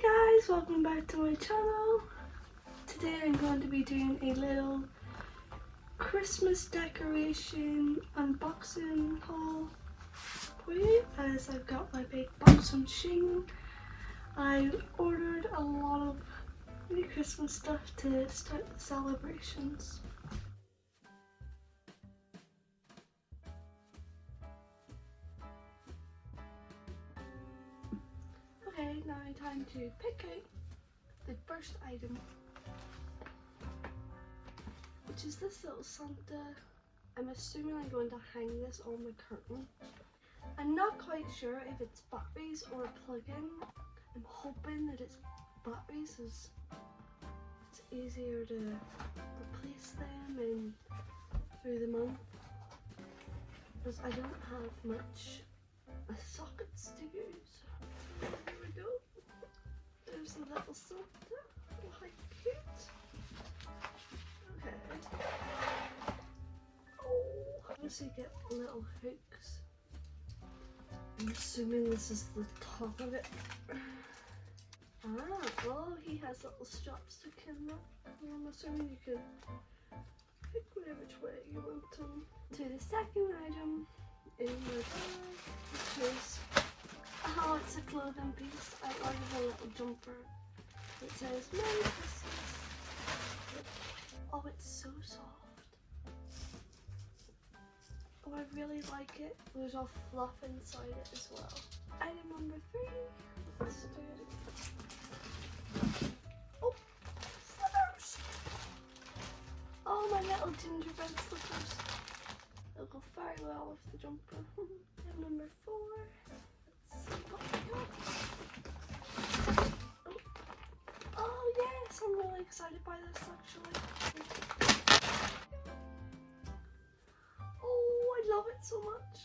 Guys, welcome back to my channel. Today I'm going to be doing a little Christmas decoration unboxing haul for you, as I've got my big box on Shein. I ordered a lot of new Christmas stuff to start the celebrations. Okay, now time to pick out the first item, which is this little Santa. I'm assuming I'm going to hang this on the curtain. I'm not quite sure if it's batteries or a plug-in. I'm hoping that it's batteries, as it's easier to replace them in through the month, because I don't have much sockets to use. There we go. There's the little Santa. Oh, how cute. Okay. Oh, obviously get little hooks. I'm assuming this is the top of it. Oh, he has little straps to in that. I'm assuming you can pick whatever way you want them. To the second item in my bag, which is, oh, it's a clothing piece. I ordered a little jumper. It says Merry Christmas. Oh, it's so soft. Oh, I really like it. There's all fluff inside it as well. Item number 3. Let's do it. Oh, slippers! Oh, my little gingerbread slippers. They'll go very well with the jumper. Item number 4. Let's see what we got. Oh yes, I'm really excited by this actually. Oh, I love it so much.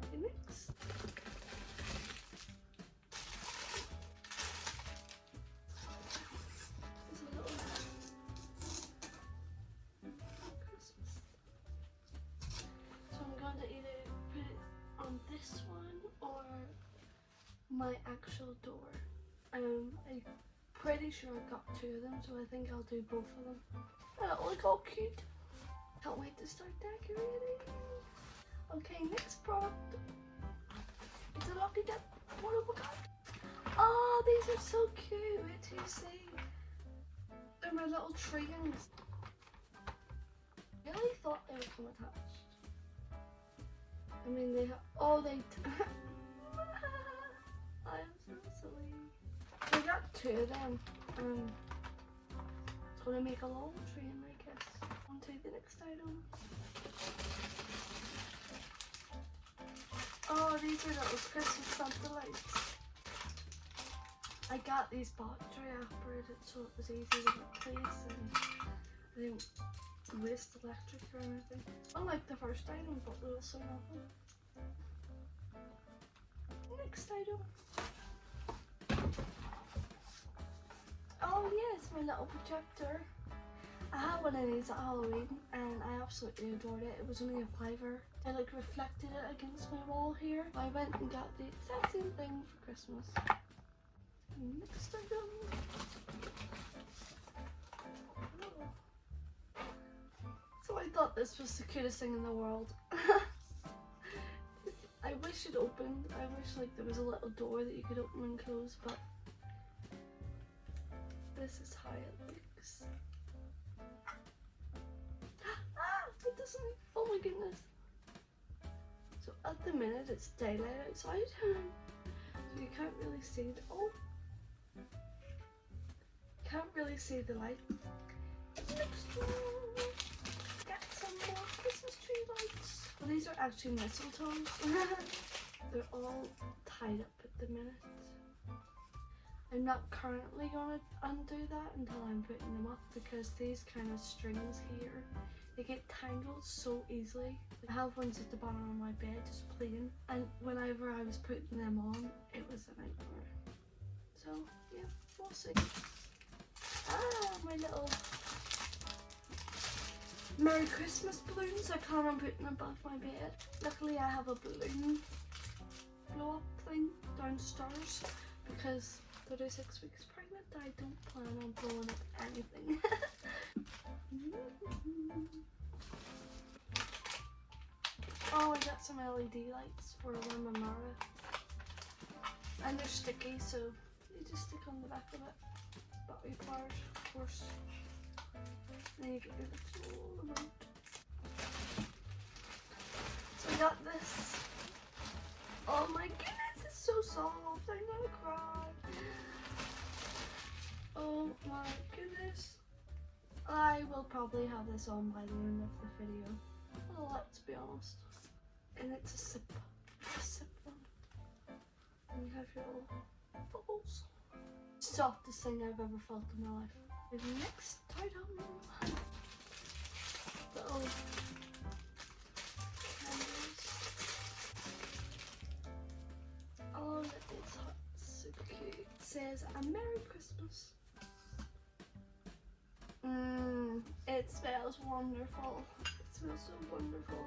Okay, next. There's a little Christmas. So I'm going to either put it on this one or my actual door. I'm pretty sure I got 2 of them, so I think I'll do both of them. Oh, look all cute. Can't wait to start decorating. Okay, next product. It's a lucky dip. What have we got? Oh, these are so cute. Wait till you see. They're my little triangles. I really thought they would come attached. I mean, they have. Oh, they. I am so silly. So I got 2 of them. It's gonna make a long train, I guess. On to the next item. Oh, these are little Christmas Santa lights. I got these battery operated, so it was easy to replace and I didn't waste electric or anything. Unlike the first item, but there was so nothing. Next item. Oh yes, my little projector. I had one of these at Halloween and I absolutely adored it. It was only a $5. I like reflected it against my wall here. I went and got the exact same thing for Christmas. Next item. Oh. So I thought this was the cutest thing in the world. I wish it opened. I wish like there was a little door that you could open and close, but this is how it looks. Ah, it doesn't. Oh my goodness. So at the minute it's daylight outside, so you can't really see the. Oh, can't really see the light. Next one. Got some more Christmas tree lights. Well, these are actually mistletoes. They're all tied up at the minute. I'm not currently going to undo that until I'm putting them up, because these kind of strings here, they get tangled so easily. I have ones at the bottom of my bed just plain, and whenever I was putting them on, it was a nightmare. So yeah, we'll see. Ah, my little Merry Christmas balloons. I plan on putting them above my bed. Luckily I have a balloon blow up thing downstairs because 36 weeks pregnant. I don't plan on blowing up anything. Oh, I got some LED lights for around my mirror. And they're sticky, so you just stick on the back of it. Battery powered, of course. Then you get your little remote. So I got this. Oh my goodness, it's so soft. I'm gonna cry. Oh my goodness. I will probably have this on by the end of the video. Well, let's be honest. And it's a sip one. And you have your little bubbles. Softest thing I've ever felt in my life. The next item. Little candles. Oh, look, it's hot. Super cute. It says a Merry Christmas. It smells wonderful. It smells so wonderful.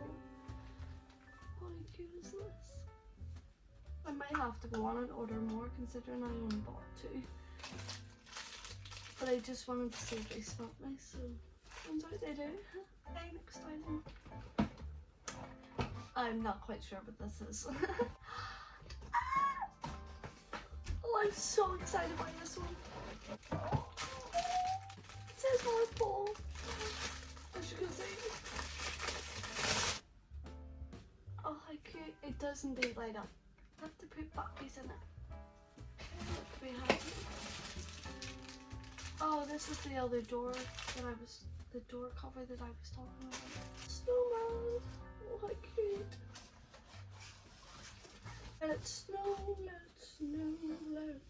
How cute is this? I might have to go on and order more considering I only bought 2. But I just wanted to see if they smelled nice, so turns out they do. Okay, next item. I'm not quite sure what this is. Oh, I'm so excited by this one. It says North Pole, as you can see. Oh, how cute. It does indeed light up. I have to put batteries in it. Look behind me. Oh, this is the other door that the door cover that I was talking about. Snowman. Oh, how cute. Let it snow, let it snow, let it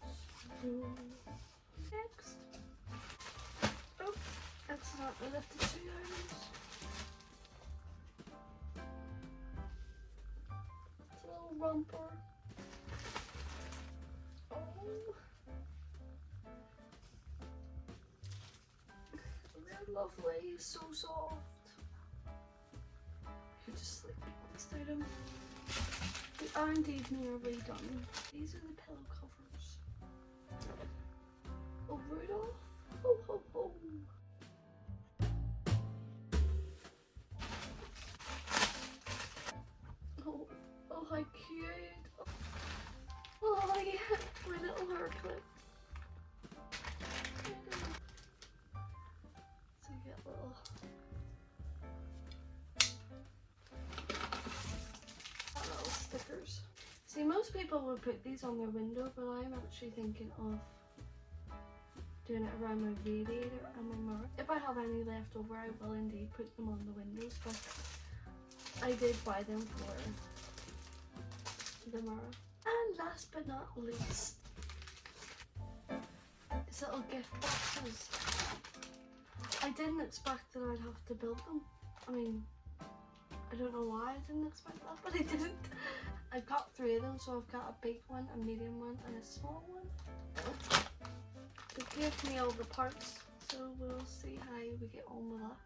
snow. Next. Oh, accidentally lifted 2 items. It's a little romper. Oh. They're lovely, so soft. You just sleep on this item. They are indeed nearly done. These are the pillow covers. Oh, Rudolph. Ho, ho, ho. Oh, oh, how cute. Oh, yeah, my little hair clip. So you get little... little stickers. See, most people would put these on their window, but I'm actually thinking of doing it around my radiator and my mirror. If I have any left over, I will indeed put them on the windows, but I did buy them for the mirror. And last but not least, these little gift boxes. I didn't expect that I'd have to build them. I mean, I don't know why I didn't expect that, but I didn't. I've got 3 of them, so I've got a big one, a medium one, and a small one. They gave me all the parts, so we'll see how we get on with that.